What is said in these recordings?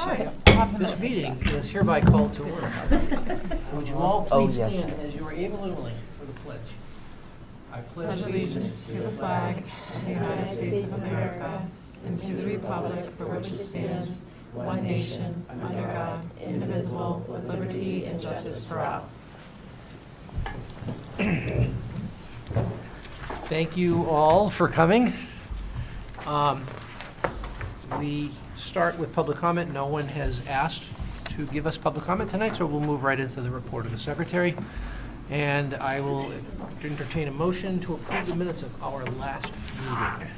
All right. This meeting is hereby called to order. Would you all please yes. stand as you are able and willing for the pledge? I Pledge allegiance to the flag of the United States of America and to the republic for which it stands, one nation, under God, indivisible, with liberty and justice for all. Thank you all for coming. We start with public comment. No one has asked to give us public comment tonight, so we'll move right into the report of the secretary. And I will entertain a motion to approve the minutes of our last meeting.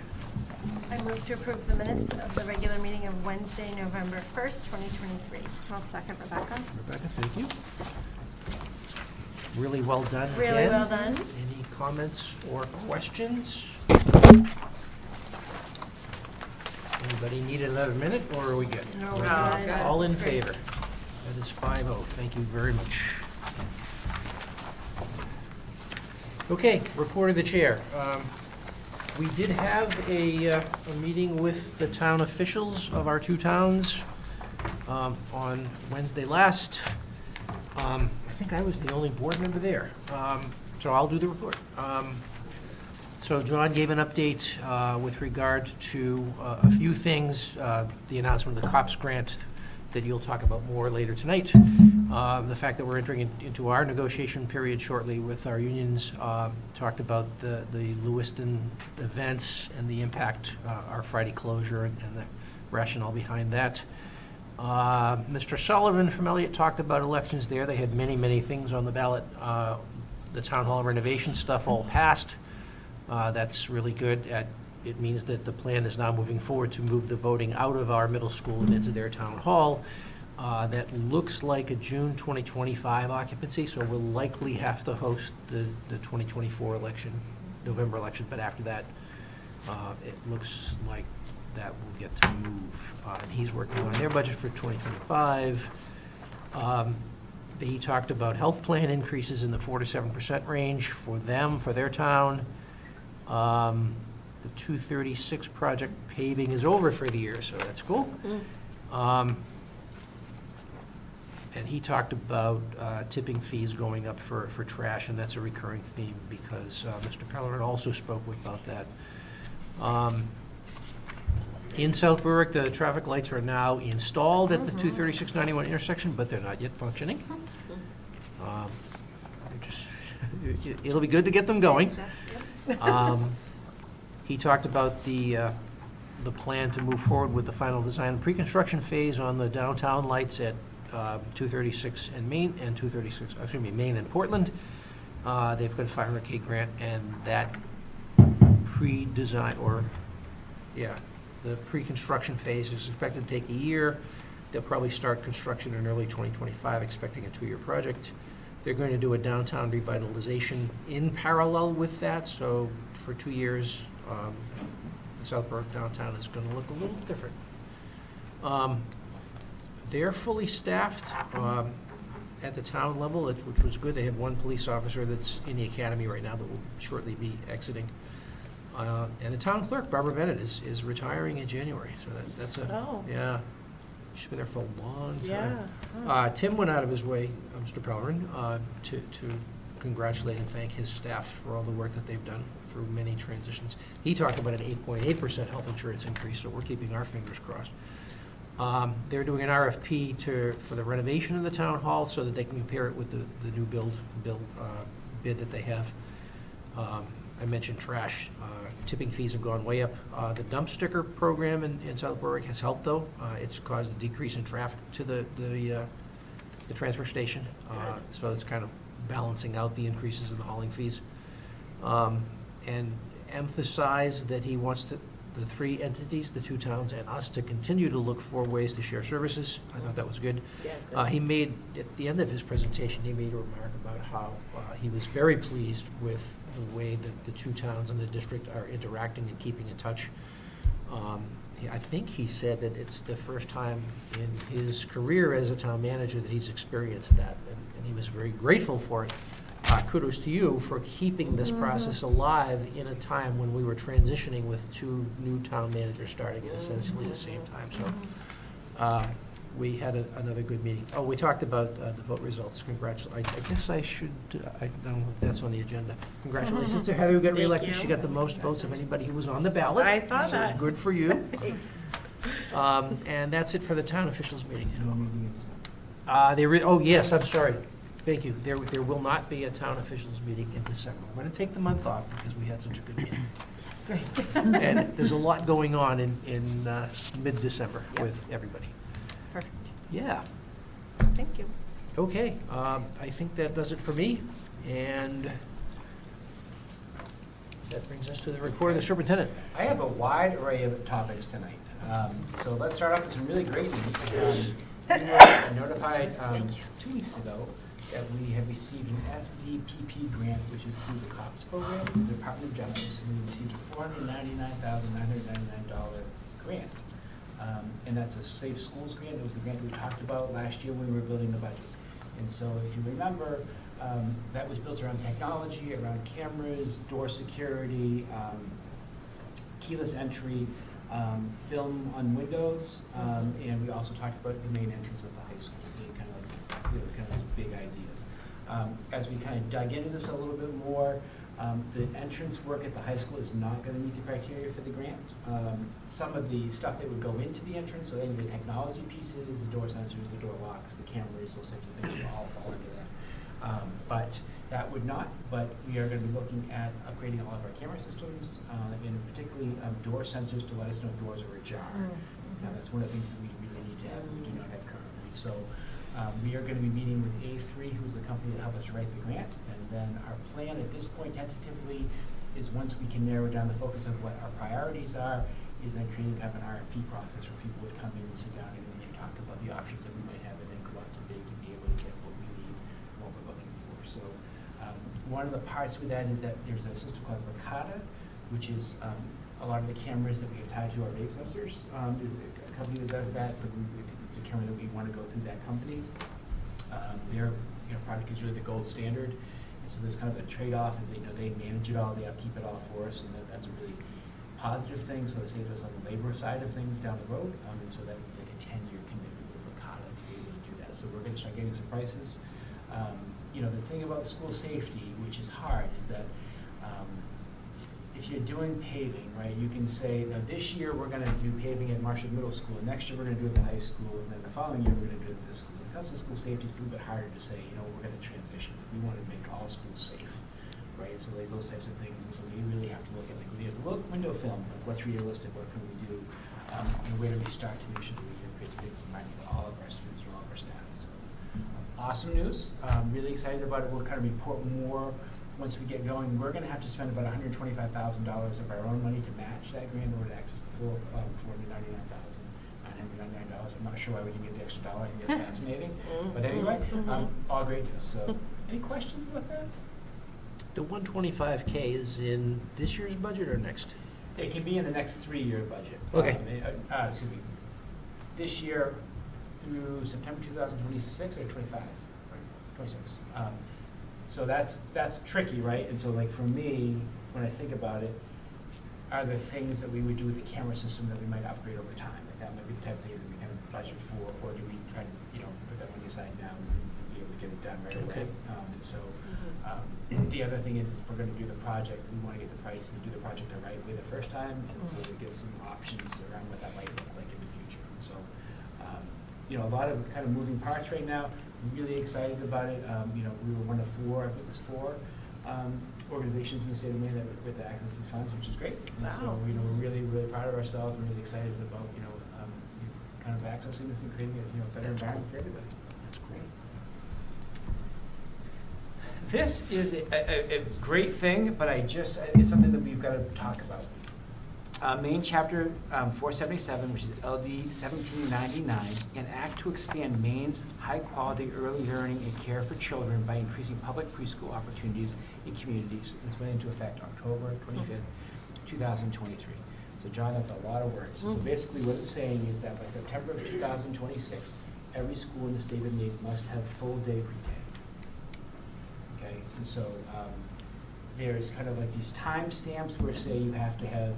I move to approve the minutes of the regular meeting of Wednesday, November 1st, 2023. I'll second Rebecca. Rebecca, thank you. Really well done. Really again. well done. Any comments or questions? Anybody need another minute, or are we good? No, We're we're good. all in That's great. favor? That is 5-0. Thank you very much. Okay, report of the chair. We did have a meeting with the town officials of our two towns on Wednesday last. I think I was the only board member there, so I'll do the report. So John gave an update with regard to a few things, the announcement of the COPS grant that you'll talk about more later tonight, the fact that we're entering into our negotiation period shortly with our unions, talked about the Lewiston events and the impact, our Friday closure and the rationale behind that. Mr. Sullivan from Elliott talked about elections there. They had many, many things on the ballot. The town hall renovation stuff all passed. That's really good. It means that the plan is now moving forward to move the voting out of our middle school and into their town hall. That looks like a June 2025 occupancy, so we'll likely have to host the 2024 election, November election, but after that, it looks like that will get to move. And he's working on their budget for 2025. He talked about health plan increases in the 4 to 7% range for them, for their town. The 236 project paving is over for the year, so that's cool. And he talked about tipping fees going up for trash, and that's a recurring theme because Mr. Pellerin also spoke about that. In South Berwick, the traffic lights are now installed at the 236-91 intersection, but they're not yet functioning. It'll be good to get them going. He talked about the plan to move forward with the final design and pre-construction phase on the downtown lights at 236 and Main and 236, excuse me, Main and Portland. They've got a $500K grant, and that pre-design, or the pre-construction phase is expected to take a year. They'll probably start construction in early 2025, expecting a 2-year project. They're going to do a downtown revitalization in parallel with that, so for 2 years, the South Berwick downtown is going to look a little different. They're fully staffed at the town level, which was good. They have one police officer that's in the academy right now that will shortly be exiting. And the town clerk, Barbara Bennett, is retiring in January, so that's yeah. She's been there for a long time. Yeah. Tim went out of his way, Mr. Pellerin, to congratulate and thank his staff for all the work that they've done through many transitions. He talked about an 8.8% health insurance increase, so we're keeping our fingers crossed. They're doing an RFP for the renovation of the town hall so that they can compare it with the new bid that they have. I mentioned trash. Tipping fees have gone way up. The dump sticker program in South Berwick has helped, though. It's caused a decrease in traffic to the transfer station, so it's kind of balancing out the increases in the hauling fees. And emphasize that he wants the 3 entities, the 2 towns and us, to continue to look for ways to share services. I thought that was good. He made, at the end of his presentation, he made a remark about how he was very pleased with the way that the 2 towns and the district are interacting and keeping in touch. I think he said that it's the first time in his career as a town manager that he's experienced that, and he was very grateful for it. Kudos to you for keeping this process alive in a time when we were transitioning with 2 new town managers starting at essentially the same time. So we had another good meeting. Oh, we talked about the vote results. Congratulations. I guess I should, I don't know if that's on the agenda. Congratulations to Heather who got Thank reelected. you. She got the most votes of anybody who was on the ballot. I saw So that. Good for you. Thanks. And that's it for the town officials meeting. Oh, yes, I'm sorry. Thank you. There will not be a town officials meeting in December. We're going to take the month off because we had such a good meeting. Great. And there's a lot going on in mid-December with everybody. Perfect. Yeah. Thank you. Okay, I think that does it for me, and that brings us to the report of the superintendent. I have a wide array of topics tonight. So let's start off with some really great news. We were notified 2 weeks ago that we have received an SVPP grant, which is through the COPS program, the Department of Justice, and we received a $499,999 grant. And that's a Safe Schools grant. It was the grant we talked about last year when we were building the budget. And so if you remember, that was built around technology, around cameras, door security, keyless entry, film on windows, and we also talked about the main entrance of the high school being kind of like, kind of those big ideas. As we kind of dug into this a little bit more, the entrance work at the high school is not going to meet the criteria for the grant. Some of the stuff that would go into the entrance, so any of the technology pieces, the door sensors, the door locks, the cameras, those types of things will all fall into that. But that would not, but we are going to be looking at upgrading all of our camera systems, and particularly door sensors to let us know if doors are ajar. That's one of the things that we really need to have, we do not have currently. So we are going to be meeting with A3, who's the company that helped us write the grant, and then our plan at this point tentatively is once we can narrow down the focus of what our priorities are, is then creating kind of an RFP process where people would come in and sit down and talk about the options that we might have and then go out to bid to be able to get what we need and what we're looking for. So one of the parts with that is that there's a system called Verkada, which is a lot of the cameras that we have tied to our vape sensors. There's a company that does that, so we determined that we want to go through that company. Their product is really the gold standard, and so there's kind of a trade-off, and they manage it all, they upkeep it all for us, and that's a really positive thing, so it saves us on the labor side of things down the road, and so that would be like a 10-year commitment with Verkada to be able to do that. So we're going to start getting some prices. The thing about school safety, which is hard, is that if you're doing paving, right, you can say, now this year we're going to do paving at Marshall Middle School, and next year we're going to do it at the high school, and then the following year we're going to do it at this school. When it comes to school safety, it's a little bit harder to say, we're going to transition. We want to make all schools safe, right? So like those types of things, and so we really have to look at, like, we have to look window film, like what's realistic, what can we do, and where do we start to make sure that we create a safe environment for all of our students or all of our staff. So awesome news. Really excited about it. We'll kind of report more once we get going. We're going to have to spend about $125,000 of our own money to match that grant in order to access the full $499,999. I'm not sure why we didn't get the extra dollar. I think that's fascinating. But anyway, all great news. So, any questions about that? The 125K is in this year's budget or next? It can be in the next 3-year budget. Okay. Excuse me. This year through September 2026 or 25? 26. So that's tricky, right? And so, like, for me, when I think about it, are there things that we would do with the camera system that we might upgrade over time? Like that might be the type of thing that we kind of budget for, or do we try to, put that money aside now and be able to get it done right away? The other thing is, if we're going to do the project, we want to get the price and do the project the right way the first time, and so we get some options around what that might look like in the future. So, a lot of kind of moving parts right now. Really excited about it. We were one of 4, I think it was 4 organizations in the state of Maine that with access to these funds, which is great. And so, we're really, really proud of ourselves and really excited about, kind of accessing this and creating a, better environment for everybody. That's great. This is a great thing, but it's something that we've got to talk about. Maine Chapter 477, which is LD 1799, an act to expand Maine's high-quality early learning and care for children by increasing public preschool opportunities in communities. This went into effect October 25th, 2023. So, John, that's a lot of words. So basically what it's saying is that by September of 2026, every school in the state of Maine must have full-day pre-K. Okay, and so there's kind of like these time stamps where, say, you have to have,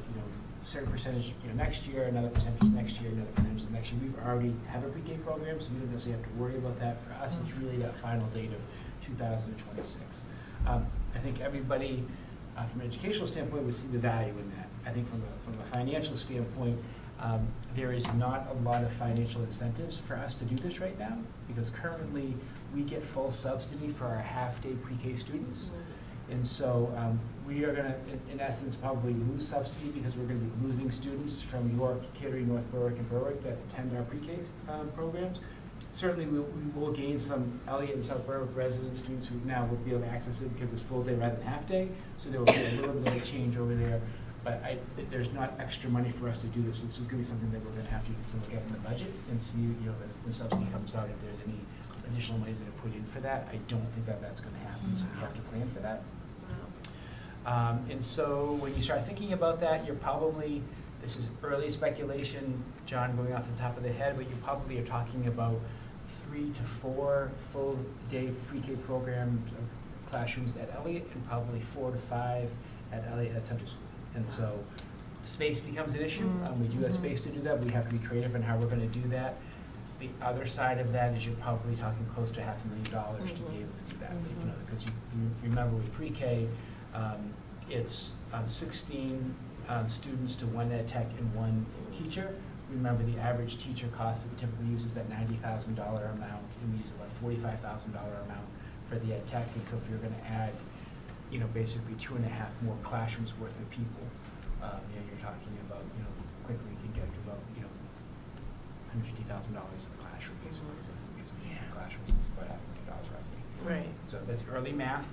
certain percentage, next year, another percentage next year, another percentage the next year. We already have a pre-K program, so we don't necessarily have to worry about that. For us, it's really that final date of 2026. I think everybody, from an educational standpoint, would see the value in that. I think from a financial standpoint, there is not a lot of financial incentives for us to do this right now, because currently we get full subsidy for our half-day pre-K students. And so we are going to, in essence, probably lose subsidy because we're going to be losing students from York, Kittery, North Berwick, and Berwick that attend our pre-K programs. Certainly, we will gain some Elliott and South Berwick resident students who now will be able to access it because it's full day rather than half day. So there will be a little bit of a change over there. But there's not extra money for us to do this. This is going to be something that we're going to have to look at in the budget and see, when the subsidy comes out, if there's any additional monies that are put in for that. I don't think that that's going to happen, so we have to plan for that. And so when you start thinking about that, you're probably, this is early speculation, John, going off the top of the head, but you probably are talking about 3 to 4 full-day pre-K programs of classrooms at Elliott, and probably 4 to 5 at Elliott at Central School. And so space becomes an issue. We do have space to do that. We have to be creative in how we're going to do that. The other side of that is you're probably talking close to $500,000 to be able to do that. Because you remember with pre-K, it's 16 students to 1 ed tech and 1 teacher. Remember, the average teacher cost that we typically use is that $90,000 amount, and we use about $45,000 amount for the ed tech. And so if you're going to add, basically 2.5 more classrooms worth of people, you're talking about, quickly you can get to about, $150,000 a classroom, basically. Classrooms is about $500,000 roughly. Right. So that's early math.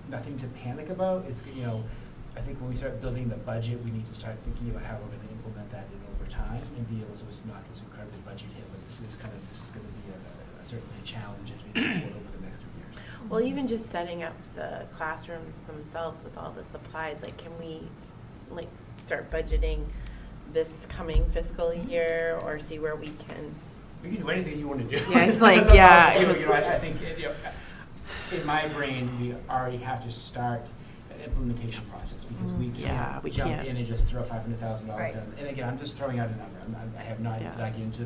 Nothing to panic about. It's, I think when we start building the budget, we need to start thinking about how we're going to implement that over time and be able, so it's not this incredible budget hit, but this is going to be certainly a challenge as we move forward over the next 3 years. Well, even just setting up the classrooms themselves with all the supplies, can we start budgeting this coming fiscal year, or see where we can? You can do anything you want to do. Yeah, it's I think in my brain, we already have to start an implementation process, because we can't jump in and just throw $500,000 down. And again, I'm just throwing out a number. I have not dug into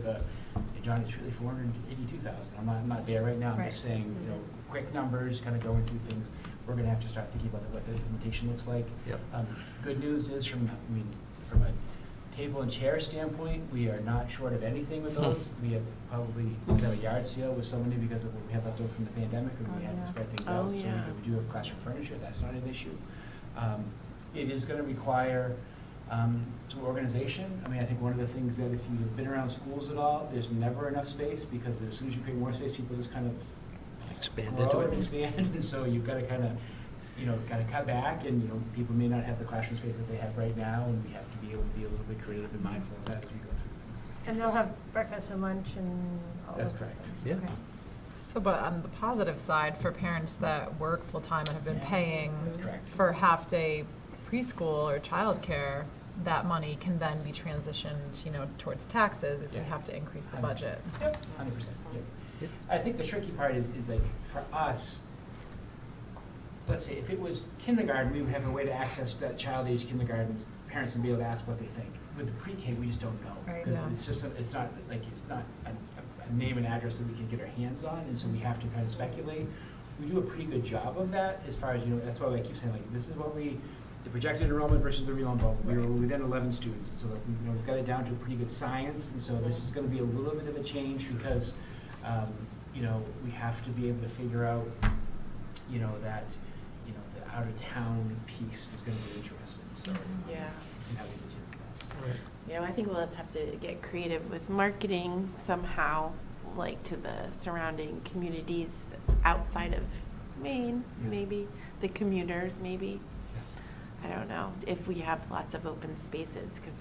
John, it's really $482,000. I'm not there right now. I'm just saying, quick numbers, kind of going through things. We're going to have to start thinking about what the implementation looks like. Yep. Good news is from a table and chair standpoint, we are not short of anything with those. We have a yard sale with somebody because of what we had left over from the pandemic, and we had to spread things out. So we do have classroom furniture. That's not an issue. It is going to require some organization. I think one of the things that if you've been around schools at all, there's never enough space, because as soon as you create more space, people just kind of expand grow into and it. expand. And so you've got to kind of, cut back, and, people may not have the classroom space that they have right now, and we have to be able to be a little bit creative and mindful of that as we go through things. And they'll have breakfast and lunch and all That's of those correct. things. Yeah. Okay. So, but on the positive side, for parents that work full-time and have been paying That's correct. for half-day preschool or childcare, that money can then be transitioned, towards taxes if we have to increase the budget. Yep, 100%. Yep. I think the tricky part is that for us, let's say if it was kindergarten, we would have a way to access that child age kindergarten parents and be able to ask what they think. With the pre-K, we just don't know, Right. because Yeah. it's not a name and address that we can get our hands on, and so we have to kind of speculate. We do a pretty good job of that, as far as, that's why I keep saying, this is what the projected enrollment versus the real enrollment. We were within 11 students, and so we've got it down to a pretty good science, and so this is going to be a little bit of a change, because we have to be able to figure out that the out-of-town piece is going to be interesting. So and how we continue that. Yeah, I think we'll just have to get creative with marketing somehow, to the surrounding communities outside of Maine, maybe, the commuters, maybe. I don't know, if we have lots of open spaces, because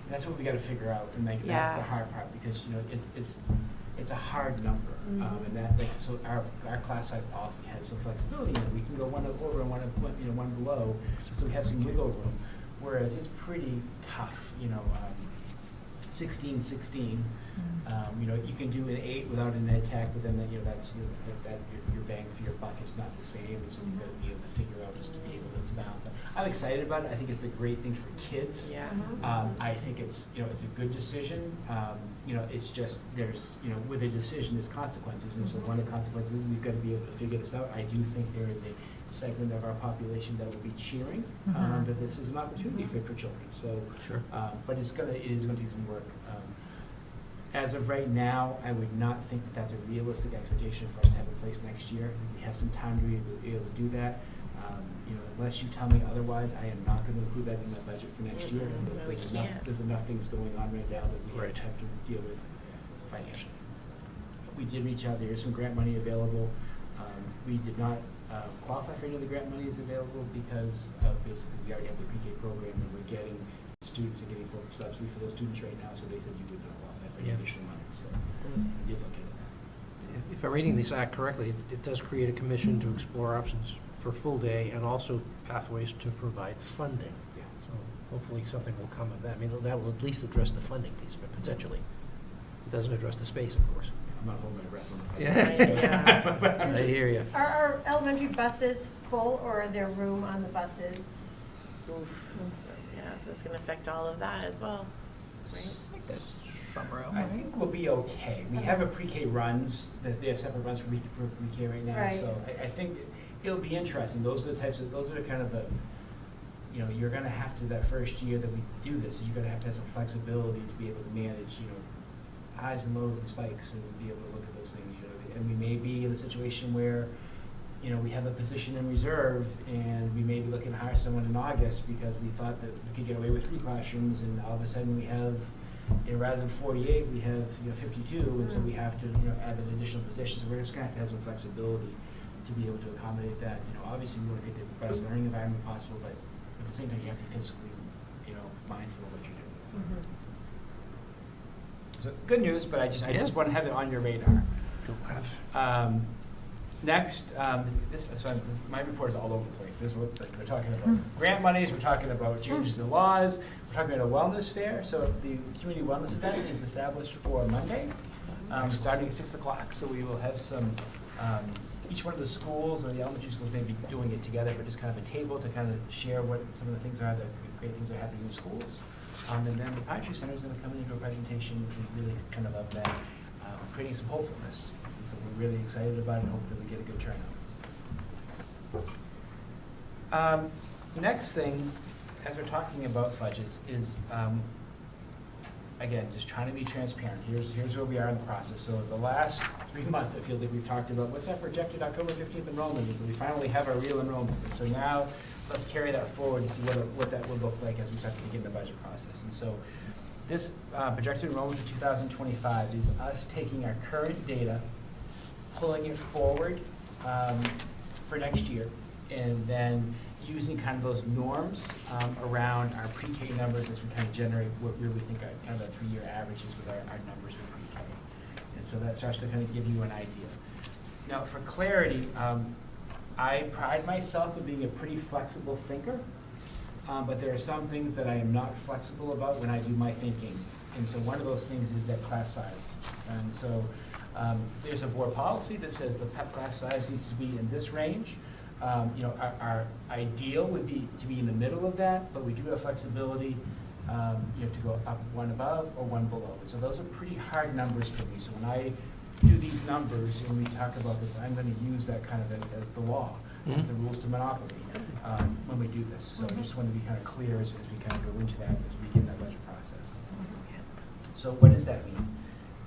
That's what we got to figure out, and that's the hard part, because it's a hard number, and that so our class size policy has some flexibility, and we can go one over and one below, so we have some wiggle room. Whereas it's pretty tough, 16. You know, you can do an 8 without an ed tech, but then, you know, that's, your bang for your buck is not the same, and so you've got to be able to figure out just to be able to balance that. I'm excited about it. I think it's a great thing for kids. Yeah. I think it's, you know, it's a good decision. You know, it's just, there's, you know, with a decision, there's consequences, and so one of the consequences is we've got to be able to figure this out. I do think there is a segment of our population that will be cheering that this is an opportunity for children, so. Sure. But it is gonna take some work. As of right now, I would not think that that's a realistic expectation for us to have in place next year. We have some time to be able to do that. You know, unless you tell me otherwise, I am not gonna include that in my budget for next year. And No, we can't. there's enough things going on right now that we Right. have to deal with financially. We did reach out, there is some grant money available. We did not qualify for any of the grant monies available because basically we already have the pre-K program and we're getting students and getting full subsidy for those students right now, so they said you would not qualify for any Yeah. additional money, so we did look into that. If I'm reading this act correctly, it does create a commission to explore options for full day and also pathways to provide funding. Yeah. So hopefully something will come of that. I mean, that will at least address the funding piece of it, potentially. It doesn't address the space, of course. I'm not holding my breath on the. Yeah. I hear you. Are our elementary buses full, or are there room on the buses? Oof. Yeah, so it's gonna affect all of that as well, right? I think there's some room, I right? think we'll be okay. We have a pre-K runs, that they have separate runs for pre-K right now, Right. so I think it'll be interesting. Those are the kind of the, you know, you're gonna have to, that first year that we do this, you're gonna have to have some flexibility to be able to manage, you know, highs and lows and spikes and be able to look at those things, you know. And we may be in a situation where, you know, we have a position in reserve and we may be looking to hire someone in August because we thought that we could get away with 3 classrooms, and all of a sudden we have, you know, rather than 48, we have, you know, 52, and so we have to, you know, add an additional position. So we're just gonna have to have some flexibility to be able to accommodate that. You know, obviously we want to get the best learning environment possible, but at the same time, you have to be physically, you know, mindful of what you're doing. So, so good news, but I just Yeah. want to have it on your radar. Don't have. Next, my report is all over the place. This is what we're talking about. Grant monies, we're talking about changes in laws, we're talking about a wellness fair. So the community wellness event is established for Monday, starting at 6 o'clock. So we will have some, each one of the schools or the elementary schools may be doing it together, but just kind of a table to kind of share what some of the things are, the great things that are happening in schools. And then the Pine Tree Center is going to come in and do a presentation and really kind of that, creating some hopefulness. So we're really excited about it and hope that we get a good turnout. Next thing, as we're talking about budgets, is, again, just trying to be transparent. Here's where we are in the process. So the last 3 months, it feels like we've talked about what's our projected October 15th enrollment is, and we finally have our real enrollment. And so now, let's carry that forward and see what that will look like as we start to begin the budget process. And so this projected enrollment for 2025 is us taking our current data, pulling it forward for next year, and then using kind of those norms around our pre-K numbers as we kind of generate what really we think are kind of a 3-year averages with our numbers for pre-K. And so that starts to kind of give you an idea. Now, for clarity, I pride myself in being a pretty flexible thinker, but there are some things that I am not flexible about when I do my thinking. And so one of those things is that class size. And so there's a board policy that says the PEP class size needs to be in this range. You know, our ideal would be to be in the middle of that, but we do have flexibility, you know, to go up 1 above or 1 below. So those are pretty hard numbers for me. So when I do these numbers and we talk about this, I'm going to use that kind of as the law, as the rules to monopoly when we do this. So I just want to be kind of clear as we kind of go into that as we begin that budget process. So what does that mean?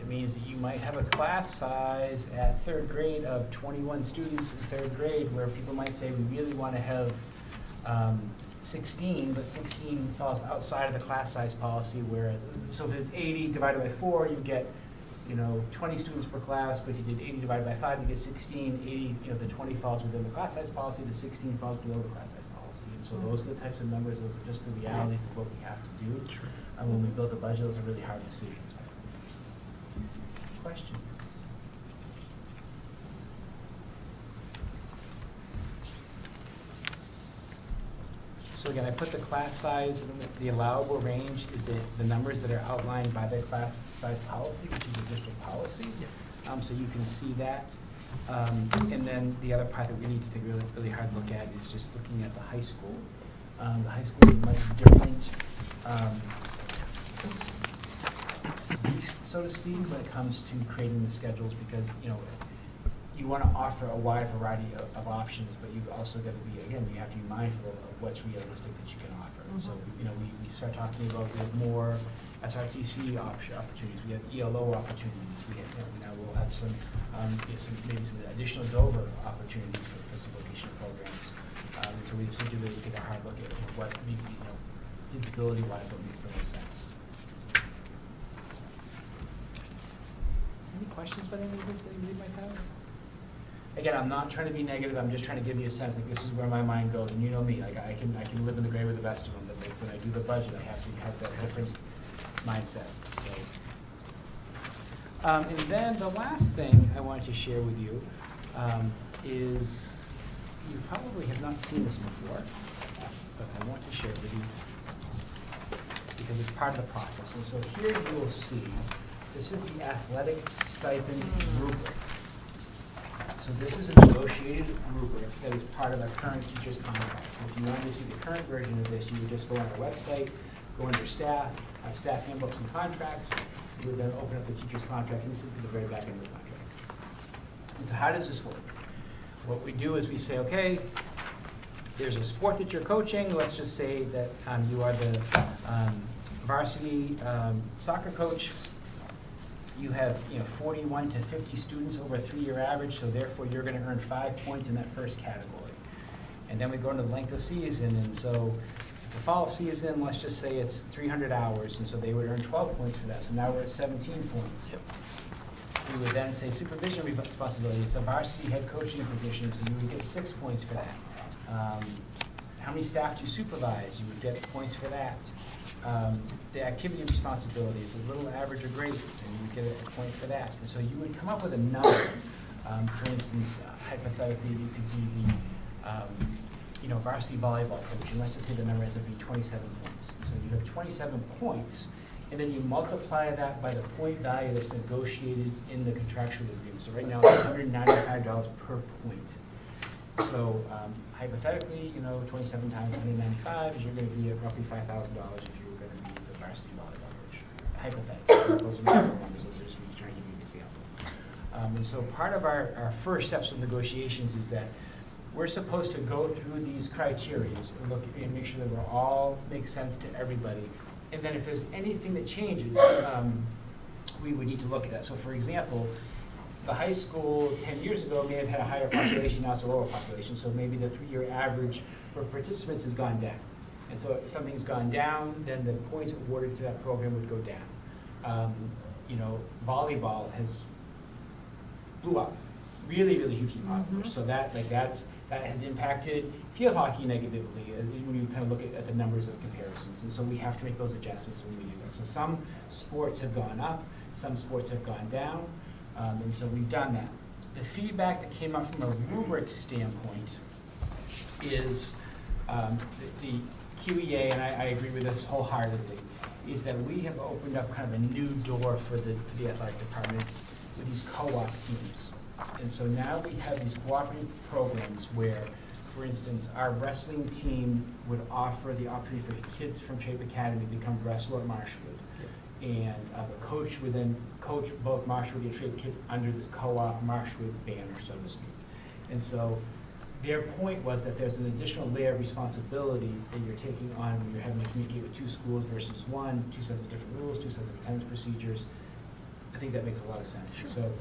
It means that you might have a class size at 3rd grade of 21 students in 3rd grade, where people might say we really want to have 16, but 16 falls outside of the class size policy. Whereas, so if it's 80 divided by 4, you get, you know, 20 students per class. But if you did 80 divided by 5, you get 16. 80, you know, the 20 falls within the class size policy. The 16 falls below the class size policy. And so those are the types of numbers. Those are just the realities of what we have to do. Sure. When we build the budget, those are really hard decisions. Questions? So So again, I put the class size, and the allowable range is the numbers that are outlined by the class size policy, which is a district policy. So you can see that. And then the other part that we need to take a really, really hard look at is just looking at the high school. The high school is a much different beast, so to speak, when it comes to creating the schedules, because, you know, you want to offer a wide variety of options, but you also got to be, again, you have to be mindful of what's realistic that you can offer. So, you know, we start talking about we have more SRTC opportunities, we have ELO opportunities, we have, you know, now we'll have some, maybe some additional Dover opportunities for physical vocational programs. And so we just need to really take a hard look at what, you know, feasibility-wise, what makes the most sense. So. Any questions about any of this that you might have? Again, I'm not trying to be negative, I'm just trying to give you a sense, like, this is where my mind goes, and you know me, like, I can live in the gray with the best of them, but like, when I do the budget, I have to have that different mindset, so. And then the last thing I wanted to share with you is, you probably have not seen this before, but I want to share it with you because it's part of the process. And so here you will see, this is the athletic stipend rubric. So this is a negotiated rubric that is part of our current teacher's contract. So if you wanted to see the current version of this, you would just go on our website, go under staff, have staff handbooks and contracts. You would then open up the teacher's contract, and this is at the very back end of the contract. And so how does this work? What we do is we say, okay, there's a sport that you're coaching. Let's just say that you are the varsity soccer coach. You have 41 to 50 students over a 3-year average, so therefore you're going to earn 5 points in that first category. And then we go into the length of season, and so it's a fall season, let's just say it's 300 hours, and so they would earn 12 points for that, so now we're at 17 points. We would then say supervision responsibility, it's a varsity head coaching position, so you would get 6 points for that. How many staff do you supervise? You would get points for that. The activity responsibility is a little average or great, and you would get a point for that. And so you would come up with a number. For instance, hypothetically, you could be the varsity volleyball coach, and let's just say the number ends up being 27 points. So you have 27 points, and then you multiply that by the point value that's negotiated in the contractual agreement. So right now it's $195 per point. So hypothetically, 27 times 195 is you're going to be at roughly $5,000 if you were going to be the varsity volleyball coach. Hypothetically, those are not real numbers, those are just me trying to give you an example. And so part of our first steps of negotiations is that we're supposed to go through these criteria and look and make sure that we're all make sense to everybody. And then if there's anything that changes, we would need to look at that. So for example, the high school 10 years ago may have had a higher population, now it's a lower population, so maybe the 3-year average for participants has gone down. And so if something's gone down, then the points awarded to that program would go down. Volleyball has blew up, really, really hugely popular. So that has impacted field hockey negatively when you kind of look at the numbers of comparisons. And so we have to make those adjustments when we do that. So some sports have gone up, some sports have gone down. And so we've done that. The feedback that came up from a rubric standpoint is the QEA, and I agree with this wholeheartedly, is that we have opened up kind of a new door for the athletic department with these co-op teams. And so now we have these cooperative programs where, for instance, our wrestling team would offer the opportunity for kids from Shape Academy to become wrestler at Marshwood. And the coach would then coach both Marshwood and Shape kids under this co-op Marshwood banner, so to speak. And so their point was that there's an additional layer of responsibility that you're taking on when you're having to communicate with 2 schools versus 1, 2 sets of different rules, 2 sets of attendance procedures. I think that makes a lot of sense. Sure. So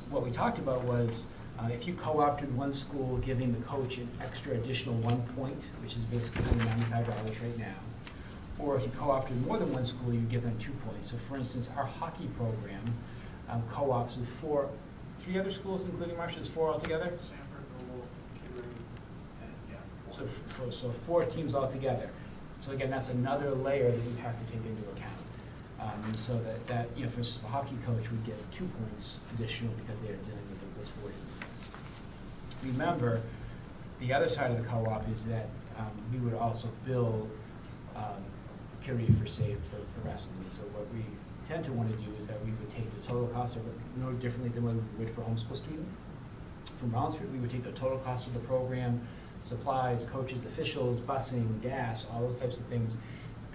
what we talked about was if you co-opted one school, giving the coach an extra additional 1 point, which is basically $95 right now, or if you co-opted more than one school, you give them 2 points. So for instance, our hockey program co-ops with 3 other schools, including Marshall, is 4 altogether? So 4 teams altogether. So again, that's another layer that you have to take into account. And so that for instance, the hockey coach would get 2 points additional because they are dealing with those 4 teams. Remember, the other side of the co-op is that we would also bill Curie for SAVE for wrestling. So what we tend to want to do is that we would take the total cost of it, no differently than what we would for a homeschool student. From Rollinsford, we would take the total cost of the program, supplies, coaches, officials, busing, gas, all those types of things,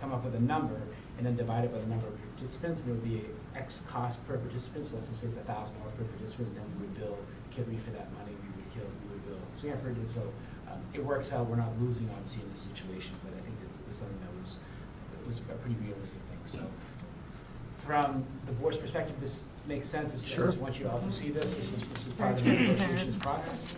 come up with a number, and then divide it by the number of participants, and it would be X cost per participant, so let's just say it's $1,000 per participant, and then we would bill Curie for that money, we would bill Sanford, and so it works out, we're not losing obviously in this situation, but I think it's something that was a pretty realistic thing, so. From the board's perspective, this makes sense. Sure. I want you all to see this. This is part of the negotiations process.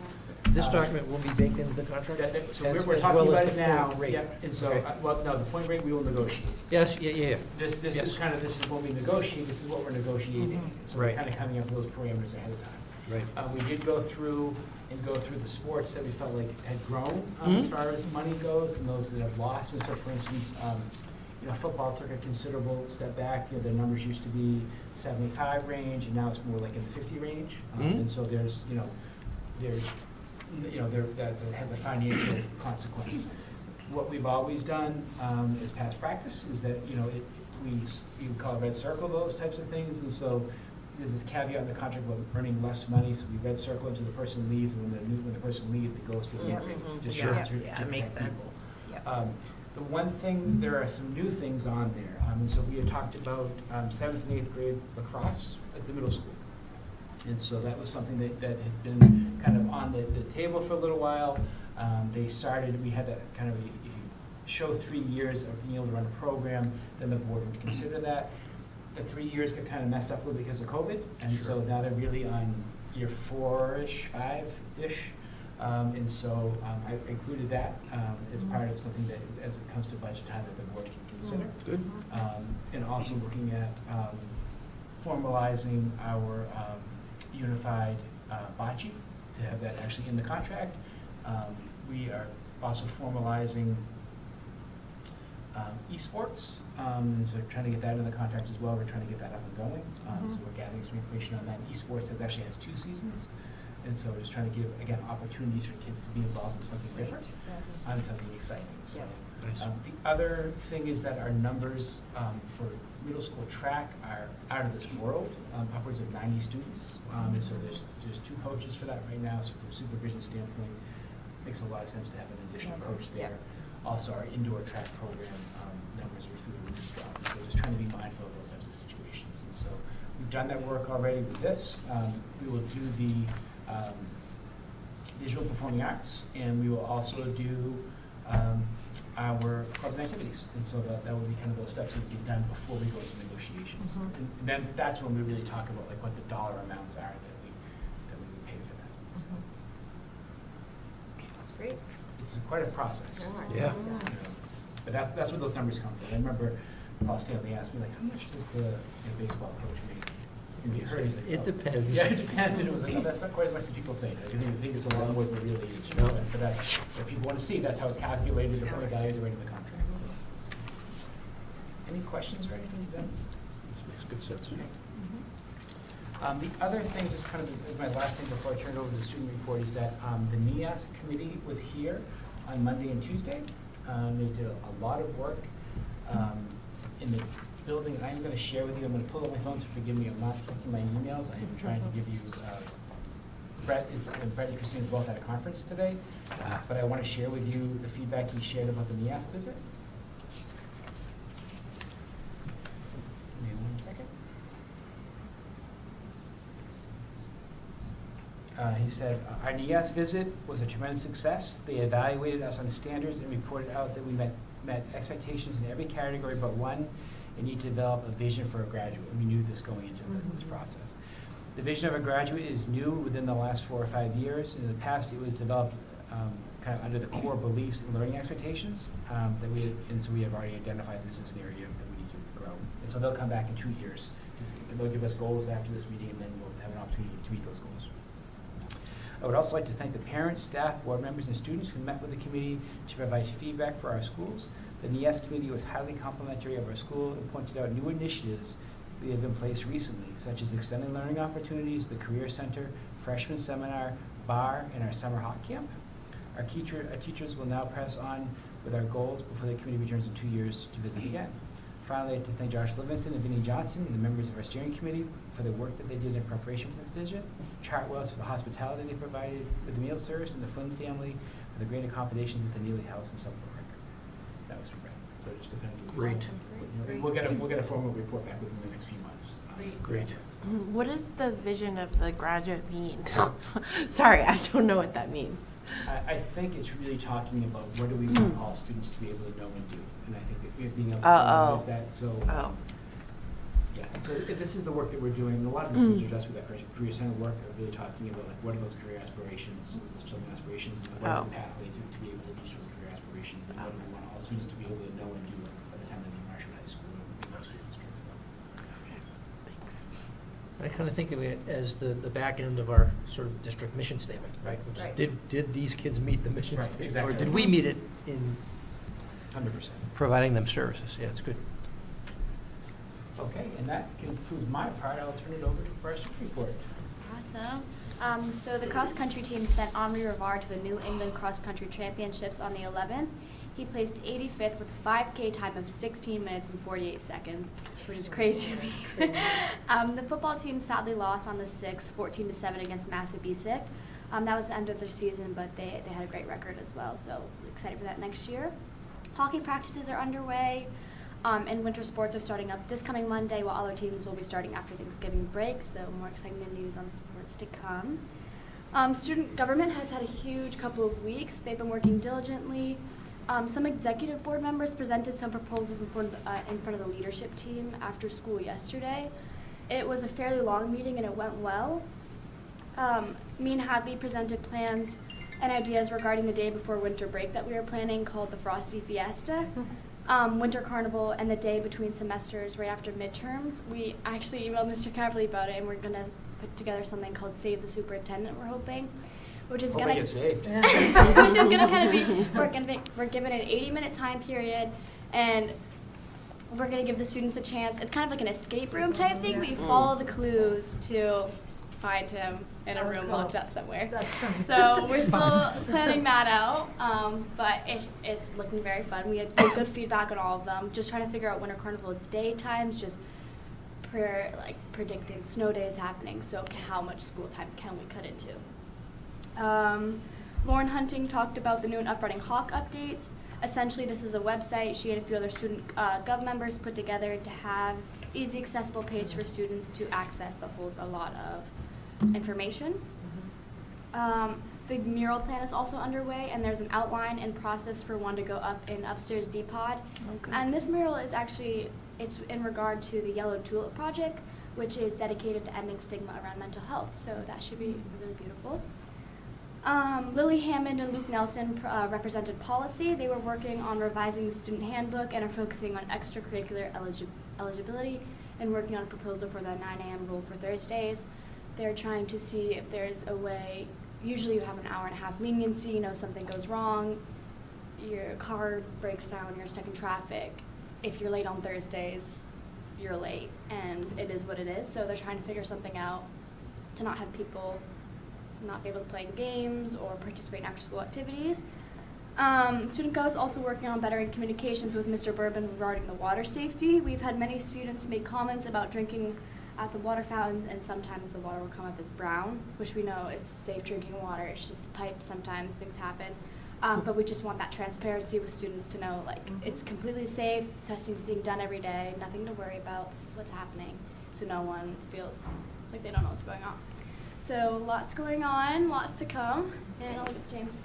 This document will be baked into the contract? So As- we're as talking well as about it the now. point rate. Yep. And so, Okay. well, no, the point rate we will negotiate. Yes, yeah. This Yes. is kind of, this is what we negotiate, this is what we're negotiating. So we're Right. kind of coming up with those parameters ahead of time. Right. We did go through the sports that we felt like had grown as Mhm. far as money goes, and those that have lost. And so, for instance, football took a considerable step back. Their numbers used to be 75 range, and now it's more like in the 50 range. Mhm. And so that has a financial consequence. What we've always done as past practice is that, we call red circle those types of things, and so there's this caveat in the contract about earning less money, so we red circle until the person leaves, and when the person leaves, it goes to the Yeah. new rate, Mhm. just Sure. to Yeah, makes protect sense. people. Yeah. The one thing, there are some new things on there, and so we had talked about 7th and 8th grade lacrosse at the middle school. And so that was something that had been kind of on the table for a little while. We had that kind of, if you show 3 years of being able to run a program, then the board would consider that. The 3 years got kind of messed up a little because of COVID, and so now they're really on year 4-ish, 5-ish. And so I included that as part of something that, as it comes to budget time, that the board can consider. Good. And also looking at formalizing our unified bocce, to have that actually in the contract. We are also formalizing esports, and so trying to get that in the contract as well. We're trying to get that up and going. So we're gathering some information on that. Esports actually has 2 seasons. And so we're just trying to give, again, opportunities for kids to be involved in something different, on something exciting. So, Nice. the other thing is that our numbers for middle school track are out of this world, upwards of 90 students. And so there's 2 coaches for that right now. So from a supervision standpoint, it makes a lot of sense to have an additional coach there. Also, our indoor track program numbers are through the roof as well. So just trying to be mindful of those types of situations. And so we've done that work already with this. We will do the visual performing arts, and we will also do our clubs and activities. And so that will be kind of those steps that get done before we go into negotiations. Mhm. And then that's when we really talk about like what the dollar amounts are that we would pay for that. Great. It's quite a process. Yeah. But that's where those numbers come from. I remember Paul Stanley asked me, like, how much does the baseball coach make? And we heard, he's like, It "Oh." depends. Yeah, it depends, and it was like, no, that's not quite as much as people think. I think it's a lot more than it really is. No. But that's, if people want to see, that's how it's calculated, the point values are right in the contract, so. Any questions or anything then? This makes good sense. The other thing, just kind of is my last thing before I turn it over to the student report, is that the NEAS committee was here on Monday and Tuesday. They did a lot of work in the building, and I'm going to share with you. I'm going to pull up my phone, so forgive me, I'm not checking my emails. I am trying to give you, Brett and Christine are both at a conference today, but I want to share with you the feedback he shared about the NEAS visit. Give me 1 second. He said, our NEAS visit was a tremendous success. They evaluated us on standards and reported out that we met expectations in every category but one, and need to develop a vision for a graduate. We knew this going into this process. The vision of a graduate is new within the last 4 or 5 years. In the past, it was developed kind of under the core beliefs and learning expectations and so we have already identified this as an area that we need to grow. And so they'll come back in 2 years. They'll give us goals after this meeting, and then we'll have an opportunity to meet those goals. I would also like to thank the parents, staff, board members, and students who met with the committee to provide feedback for our schools. The NEAS committee was highly complimentary of our school and pointed out new initiatives that have been placed recently, such as extended learning opportunities, the Career Center, freshman seminar, bar, and our summer hot camp. Our teachers will now press on with our goals before the committee returns in 2 years to visit again. Finally, I'd like to thank Josh Livingston and Vinnie Johnson and the members of our steering committee for the work that they did in preparation for this visit, Chartwells for the hospitality they provided with the meal service, and the Flynn family for the great accommodations at the Neely House in South Park. That was from Brett. So just to kind of give you Great. and we'll get a formal report back within the next few months. Great. What does the vision of the graduate mean? Sorry, I don't know what that means. I think it's really talking about what do we want all students to be able to know and do. And I think that being able to formalize that, so, yeah. So this is the work that we're doing. A lot of this is just with that career center work, really talking about like what are those career aspirations, those children aspirations, and what is the pathway to be able to reach those career aspirations, and what do we want all students to be able to know and do by the time they leave Marshall High School and most school districts. I kind of think of it as the back end of our sort of district mission statement, right? Which is, Right. did these kids meet the mission Right, statement? exactly. Or did we meet it in 100%. providing them services? Yeah, it's good. Okay, and that concludes my part. I'll turn it over to our student report. Awesome. So the cross-country team sent Omri Rivar to the New England Cross Country Championships on the 11th. He placed 85th with a 5K time of 16 minutes and 48 seconds, which is crazy to me. The football team sadly lost on the 6th, 14-7 against Massabesic. That was the end of their season, but they had a great record as well, so excited for that next year. Hockey practices are underway. And winter sports are starting up this coming Monday, while other teams will be starting after Thanksgiving break, so more exciting news on sports to come. Student government has had a huge couple of weeks. They've been working diligently. Some executive board members presented some proposals in front of the leadership team after school yesterday. It was a fairly long meeting and it went well. Me and Hadley presented plans and ideas regarding the day before winter break that we were planning, called the Frosty Fiesta. Winter Carnival, and the day between semesters right after midterms. We actually emailed Mr. Caverly about it, and we're going to put together something called Save the Superintendent, we're hoping, which is going to get saved. which is going to kind of be, we're given an 80-minute time period, and we're going to give the students a chance. It's kind of like an escape room type thing, but you follow the clues to find him in a room locked up somewhere. So we're still planning that out, but it's looking very fun. We had good feedback on all of them. Just trying to figure out Winter Carnival day times, just predicting snow days happening. So how much school time can we cut into? Lauren Hunting talked about the new and uprunning Hawk updates. Essentially, this is a website she and a few other student gov members put together to have easy, accessible page for students to access that holds a lot of information. The mural plan is also underway, and there's an outline and process for one to go up in upstairs D-Pod. Okay. And this mural is actually, it's in regard to the Yellow Tulip Project, which is dedicated to ending stigma around mental health. So that should be really beautiful. Lily Hammond and Luke Nelson represented policy. They were working on revising the student handbook and are focusing on extracurricular eligibility and working on a proposal for the 9 a.m. rule for Thursdays. They're trying to see if there's a way. Usually you have an hour-and-a-half leniency, something goes wrong, your car breaks down, you're stuck in traffic. If you're late on Thursdays, you're late, and it is what it is. So they're trying to figure something out to not have people not be able to play games or participate in after-school activities. Student Go is also working on bettering communications with Mr. Bourbon regarding the water safety. We've had many students make comments about drinking at the water fountains, and sometimes the water will come up as brown, which we know is safe drinking water. It's just the pipe. Sometimes things happen. But we just want that transparency with students to know, it's completely safe, testing's being done every day, nothing to worry about, this is what's happening, so no one feels like they don't know what's going on. So lots going on, lots to come, and I'll leave it to James.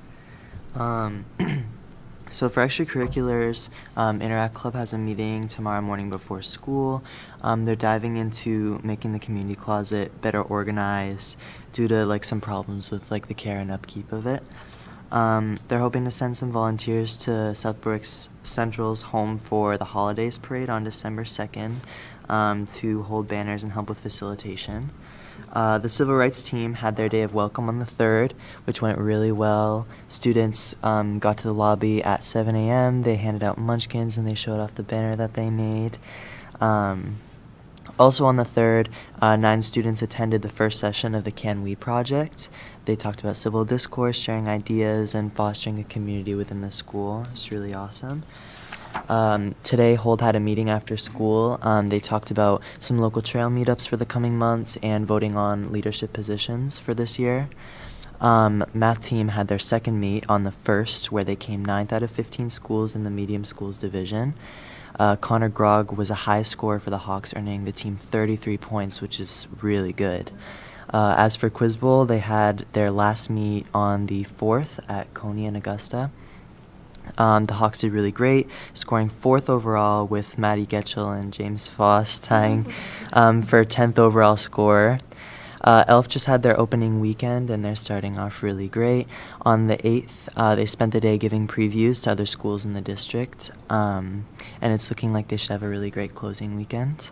So for extracurriculars, Interact Club has a meeting tomorrow morning before school. They're diving into making the community closet better organized due to some problems with the care and upkeep of it. They're hoping to send some volunteers to South Berwick Central's Home for the Holidays Parade on December 2nd to hold banners and help with facilitation. The Civil Rights team had their day of welcome on the 3rd, which went really well. Students got to the lobby at 7 a.m. They handed out munchkins and they showed off the banner that they made. Also on the 3rd, 9 students attended the first session of the Can We project. They talked about civil discourse, sharing ideas, and fostering a community within the school. It's really awesome. Today, Hold had a meeting after school. They talked about some local trail meetups for the coming months and voting on leadership positions for this year. Math team had their second meet on the 1st, where they came 9th out of 15 schools in the medium schools division. Connor Grogg was a high scorer for the Hawks, earning the team 33 points, which is really good. As for Quiz Bowl, they had their last meet on the 4th at Coney and Augusta. The Hawks did really great, scoring 4th overall with Maddie Getchell and James Foss tying for 10th overall score. Elf just had their opening weekend, and they're starting off really great. On the 8th, they spent the day giving previews to other schools in the district, and it's looking like they should have a really great closing weekend.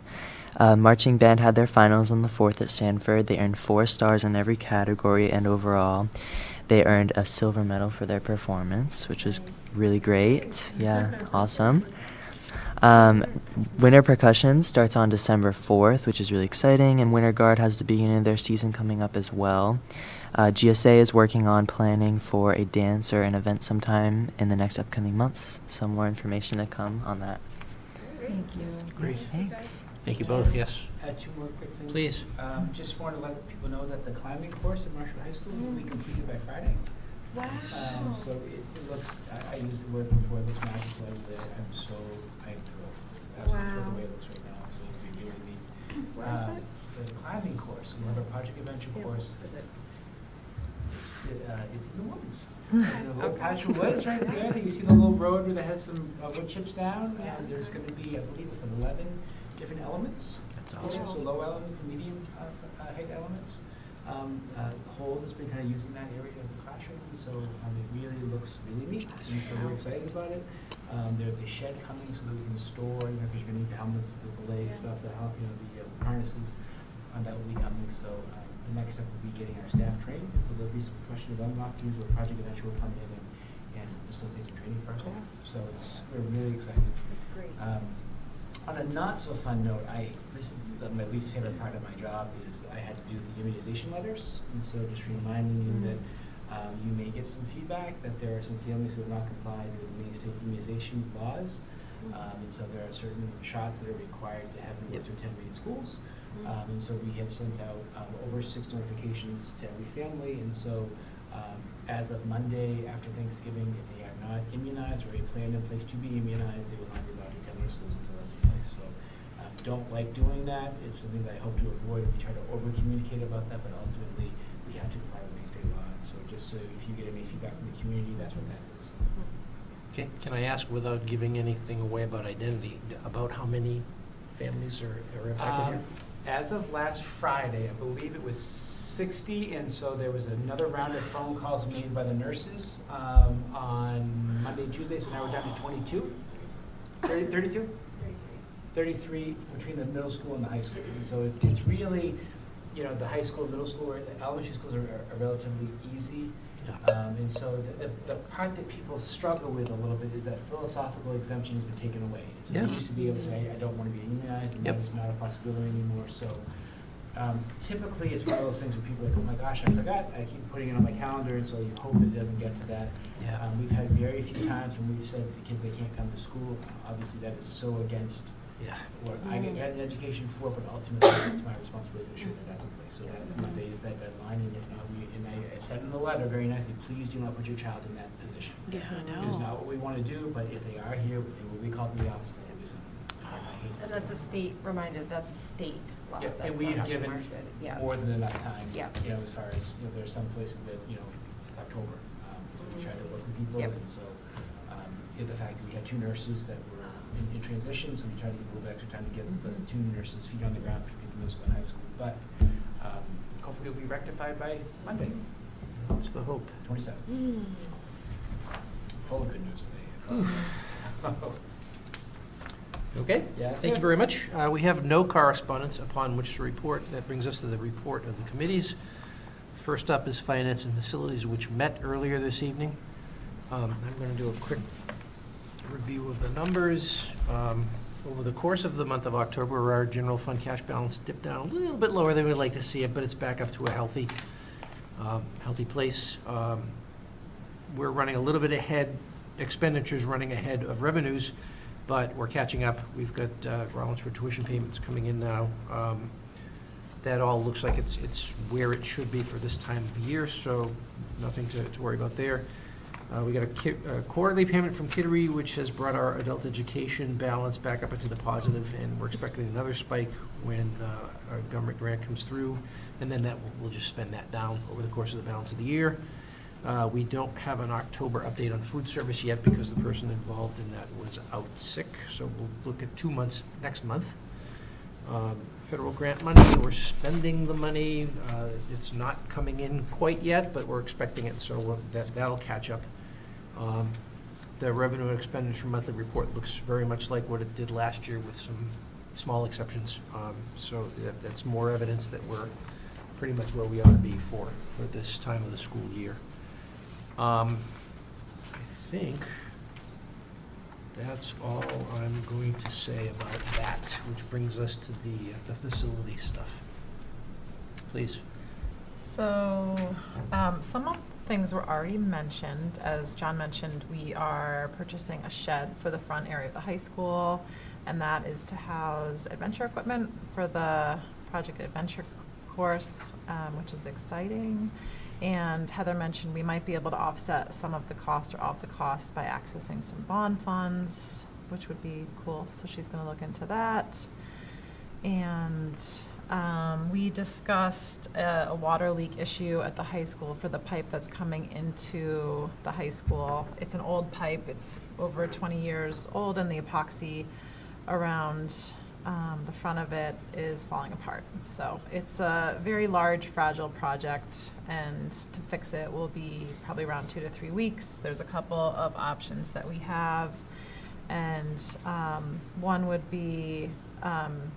Marching band had their finals on the 4th at Sanford. They earned 4 stars in every category, and overall, they earned a silver medal for their performance, which was really great. Yeah, awesome. Winter Percussion starts on December 4th, which is really exciting, and Winter Guard has the beginning of their season coming up as well. GSA is working on planning for a dance or an event sometime in the next upcoming months. Some more information to come on that. Thank you. Great. Thanks. Thank you both, yes. Add 2 more quick things. Please. Just want to let people know that the climbing course at Marshall High School will be completed by Friday. Wow. So it looks, I used the word before, it looks magical. I'm thrilled. That's the way it looks right now, so it'll be really neat. Where is it? The climbing course, we have a project adventure course. Is it? It's in the woods. In a little patch of woods right there. You see the little road where they had some wood chips down? There's going to be, I believe it's 11 different elements. That's awesome. So low elements and medium height elements. Hold has been kind of using that area as a classroom, so it really looks really neat, and so we're excited about it. There's a shed coming so that we can store, because you're going to need the helmets, the belay stuff, the harnesses, that will be coming. So the next step will be getting our staff trained, and so there'll be some professional development opportunities where Project Adventure will come in and facilitate some training for our staff. So we're really excited. That's great. On a not so fun note, this is my least favorite part of my job is I had to do the immunization letters, and so just reminding you that you may get some feedback that there are some families who have not complied with the Maine State immunization laws, and so there are certain shots that are required to have been able to attend Maine schools, and so we have sent out over 6 notifications to every family, and so as of Monday after Thanksgiving, if they are not immunized or a plan in place to be immunized, they will not be allowed to attend their schools until that's in place. So don't like doing that. It's something that I hope to avoid. We try to over-communicate about that, but ultimately we have to comply with Maine State law. So just so if you get any feedback from the community, that's what that is. Can I ask, without giving anything away about identity, about how many families are impacted here? As of last Friday, I believe it was 60, and so there was another round of phone calls made by the nurses on Monday and Tuesday, so now we're down to 22? 32? 33 between the middle school and the high school. And so it's really, the high school, middle school, or the elementary schools are relatively easy. And so the part that people struggle with a little bit is that philosophical exemption has been taken away. So we used to be able to say, I don't want to be immunized, and that is not a possibility anymore. So typically it's one of those things where people are like, oh my gosh, I forgot. I keep putting it on my calendar, and so you hope it doesn't get to that. We've had very few times when we've said to kids they can't come to school. Obviously that is so against what I get an education for, but ultimately it's my responsibility to ensure that that's in place. So that Monday is that deadline, and if not, I said in the letter very nicely, please do not put your child in that position. Yeah, I know. It is not what we want to do, but if they are here, they will be called to the office, they will be sent. And that's a state, that's a state law. Yeah, and That's we've not given Yeah. more than enough time, Yeah. As far as, there's some places that, it's October, so we try to work with people, Yep. and so, the fact that we had 2 nurses that were in transition, so we tried to give a little bit extra time to get the 2 nurses' feet on the ground, particularly middle school and high school, but hopefully it'll be rectified by Monday, What's the hope? 27th. Full of good news today. Okay, Yeah, that's thank it. you very much. We have no correspondence upon which to report. That brings us to the report of the committees. First up is Finance and Facilities, which met earlier this evening. I'm going to do a quick review of the numbers. Over the course of the month of October, our general fund cash balance dipped down a little bit lower than we'd like to see it, but it's back up to a healthy place. We're running a little bit ahead, expenditures running ahead of revenues, but we're catching up. We've got allowance for tuition payments coming in now. That all looks like it's where it should be for this time of year, so nothing to worry about there. We got a quarterly payment from Kittery, which has brought our adult education balance back up into the positive, and we're expecting another spike when our government grant comes through, and then we'll just spend that down over the course of the balance of the year. We don't have an October update on food service yet because the person involved in that was out sick, so we'll look at 2 months next month. Federal grant money, we're spending the money. It's not coming in quite yet, but we're expecting it, so that'll catch up. The revenue and expenditure monthly report looks very much like what it did last year with some small exceptions. So that's more evidence that we're pretty much where we ought to be for this time of the school year. I think that's all I'm going to say about that, which brings us to the facility stuff. Please. So, some of the things were already mentioned. As John mentioned, we are purchasing a shed for the front area of the high school, and that is to house adventure equipment for the Project Adventure course, which is exciting. And Heather mentioned we might be able to offset some of the cost or all of the cost by accessing some bond funds, which would be cool. So she's going to look into that. And we discussed a water leak issue at the high school for the pipe that's coming into the high school. It's an old pipe. It's over 20 years old, and the epoxy around the front of it is falling apart. So it's a very large, fragile project, and to fix it will be probably around 2 to 3 weeks. There's a couple of options that we have, and one would be, can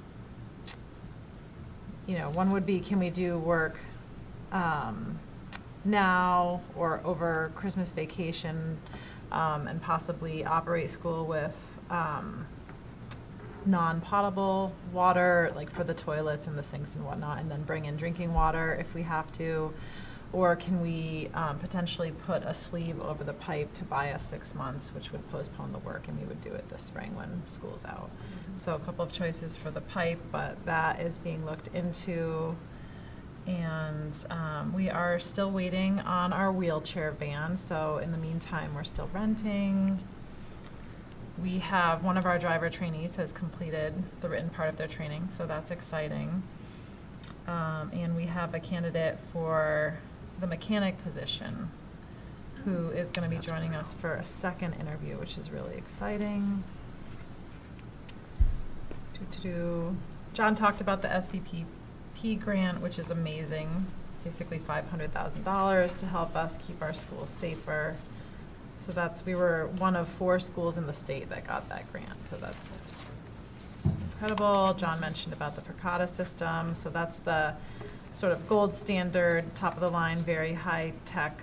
we do work now or over Christmas vacation, and possibly operate school with non-potable water, like for the toilets and the sinks and whatnot, and then bring in drinking water if we have to? Or can we potentially put a sleeve over the pipe to buy us 6 months, which would postpone the work, and we would do it this spring when school's out. So a couple of choices for the pipe, but that is being looked into. And we are still waiting on our wheelchair van, so in the meantime, we're still renting. We have one of our driver trainees has completed the written part of their training, so that's exciting. And we have a candidate for the mechanic position who is going to be joining us for a second interview, which is really exciting. John talked about the SVPP grant, which is amazing. Basically $500,000 to help us keep our schools safer. So we were one of 4 schools in the state that got that grant, so that's incredible. John mentioned about the Fricata system, so that's the sort of gold standard, top of the line, very high tech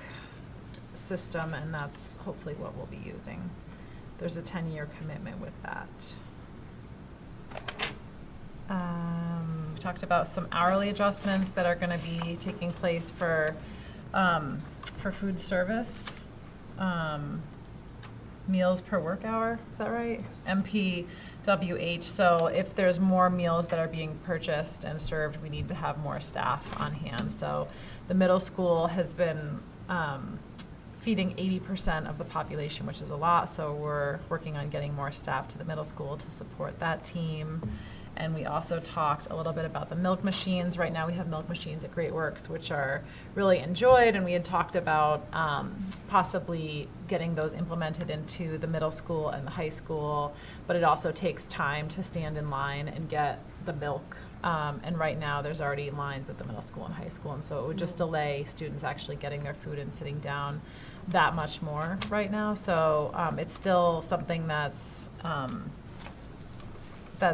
system, and that's hopefully what we'll be using. There's a 10-year commitment with that. We talked about some hourly adjustments that are going to be taking place for food service. Meals per work hour, is that right? MPWH. So if there's more meals that are being purchased and served, we need to have more staff on hand. So the middle school has been feeding 80% of the population, which is a lot. So we're working on getting more staff to the middle school to support that team. And we also talked a little bit about the milk machines. Right now we have milk machines at Great Works, which are really enjoyed, and we had talked about possibly getting those implemented into the middle school and the high school, but it also takes time to stand in line and get the milk. And right now there's already lines at the middle school and high school, and so it would just delay students actually getting their food and sitting down that much more right now. So it's still something that's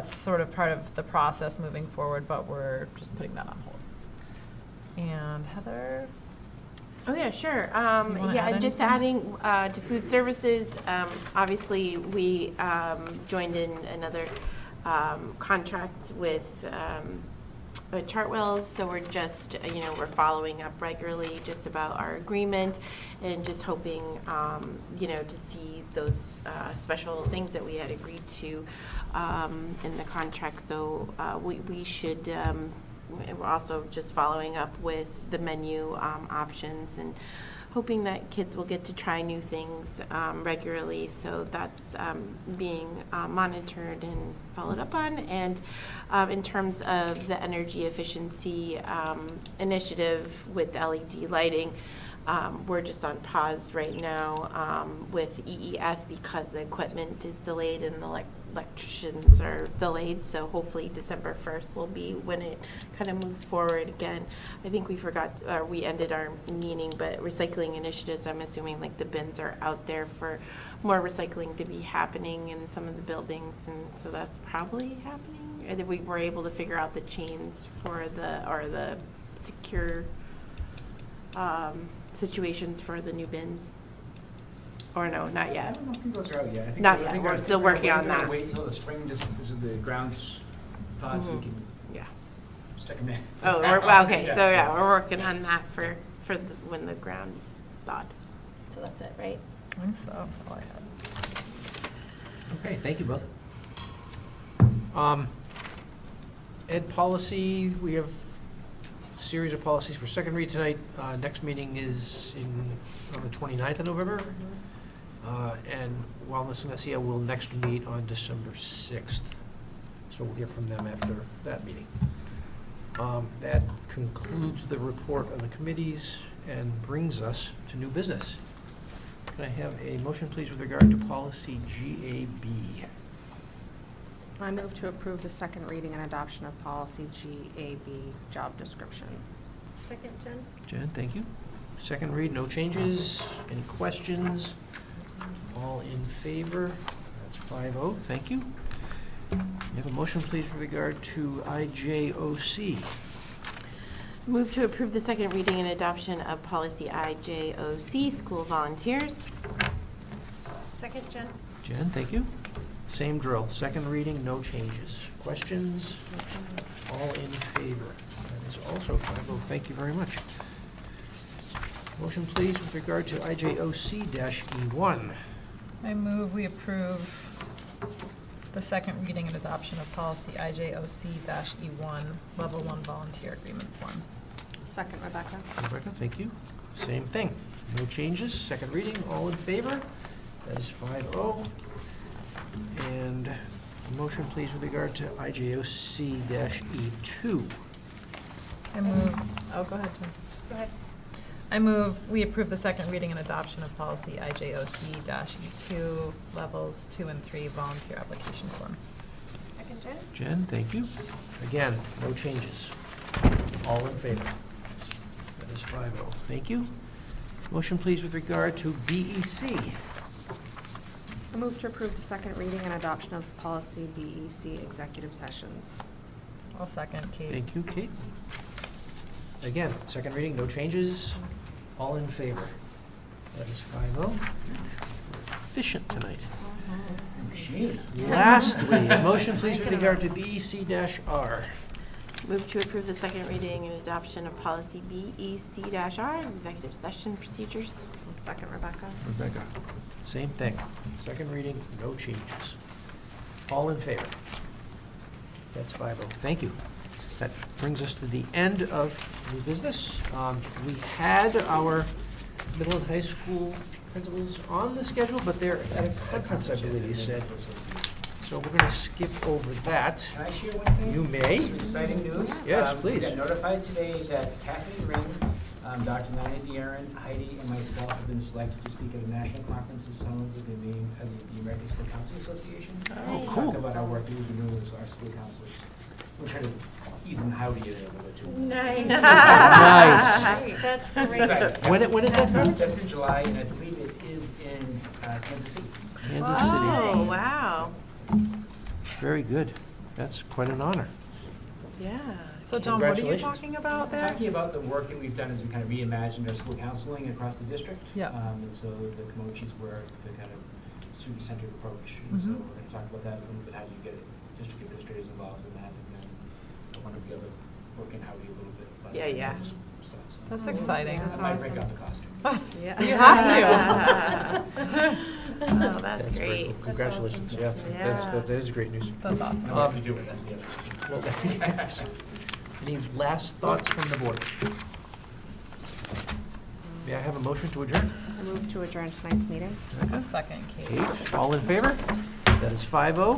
sort of part of the process moving forward, but we're just putting that on hold. And Heather? Oh, yeah, sure. Do you wanna Yeah, add just anything? adding to food services, obviously, we joined in another contract with Chartwells, so we're just, we're following up regularly just about our agreement and just hoping, to see those special things that we had agreed to in the contract. So we should, we're also just following up with the menu options and hoping that kids will get to try new things regularly. So that's being monitored and followed up on. And in terms of the energy efficiency initiative with LED lighting, we're just on pause right now with EES because the equipment is delayed and the electricians are delayed. So hopefully December 1st will be when it kind of moves forward again. I think we ended our meeting, but recycling initiatives, I'm assuming like the bins are out there for more recycling to be happening in some of the buildings. And so that's probably happening. And then we were able to figure out the chains for the secure situations for the new bins. Or no, not I yet. don't know if those are out yet. I think Not I yet. think We're I still think working on we're gonna that. Wait till the spring just because of the grounds thawed so we can Yeah. stick them in. Oh, okay, so yeah, we're working on that for when the ground is thawed. So that's it, right? I think so, that's all I had. Okay, thank you both. Ed policy, we have a series of policies for second read tonight. Next meeting is on the 29th of November. And Wellness and SEL will next meet on December 6th. So we'll hear from them after that meeting. That concludes the report of the committees and brings us to new business. Can I have a motion, please, with regard to policy GAB? I move to approve the second reading and adoption of policy GAB, job descriptions. Second, Jen? Jen, thank you. Second read, no changes. Any questions? All in favor? That's 5-0. Thank you. May I have a motion, please, with regard to IJOC? Move to approve the second reading and adoption of policy IJOC, school volunteers. Second, Jen? Jen, thank you. Same drill. Second reading, no changes. Questions? All in favor? That is also 5-0. Thank you very much. Motion, please, with regard to IJOC-E1. I move we approve the second reading and adoption of policy IJOC-E1, Level 1 Volunteer Agreement Form. Second, Rebecca. Rebecca, thank you. Same thing. No changes. Second reading, all in favor? That is 5-0. And motion, please, with regard to IJOC-E2. I move, oh, go ahead, Jen. Go ahead. I move we approve the second reading and adoption of policy IJOC-E2, Levels 2 and 3 Volunteer Application Form. Second, Jen? Jen, thank you. Again, no changes. All in favor? That is 5-0. Thank you. Motion, please, with regard to BEC. I move to approve the second reading and adoption of policy BEC, executive sessions. I'll second, Kate. Thank you, Kate. Again, second reading, no changes. All in favor? That is 5-0. We're efficient tonight. Machine. Lastly, a motion, please, with regard to BEC-R. Move to approve the second reading and adoption of policy BEC-R, executive session procedures. Second, Rebecca. Rebecca, same thing. Second reading, no changes. All in favor? That's 5-0. Thank you. That brings us to the end of new business. We had our middle and high school principals on the schedule, but they're at a conference, I believe you said. So we're going to skip over that. Can I share one thing? You may. Some exciting news. Yes, please. We got notified today that Kathleen Ring, Dr. Nani Dearen, Heidi, and myself have been selected to speak at a national conference this summer with the American School Counseling Association. Oh, To cool. Talk about our work we've been doing with our school counselors. We'll try to ease them howdy a little bit too. Nice. Nice. That's great. Excited. When is that from? That's in July, and I believe it is in Kansas City. Kansas City. Oh, wow. Very good. That's quite an honor. Yeah. So John, what are you Congratulations. talking about there? Talking about the work that we've done as we kind of reimagined our school counseling across the district. Yeah. And so the Comochi's were the kind of student-centered approach. And so Mhm. we're going to talk about that a little bit, how do you get district administrators involved in that, and then I want to be able to work in Howdy a little bit. but Yeah. So that's- That's exciting. I might break out the costume. Yeah. You have to. Oh, that's great. Well, congratulations, yeah. Yeah. That is great news. That's I awesome. don't have to do it, that's the other thing. Well, any last thoughts from the board? May I have a motion to adjourn? I move to adjourn tonight's meeting. A second, Kate. Kate, all in favor? That is 5-0.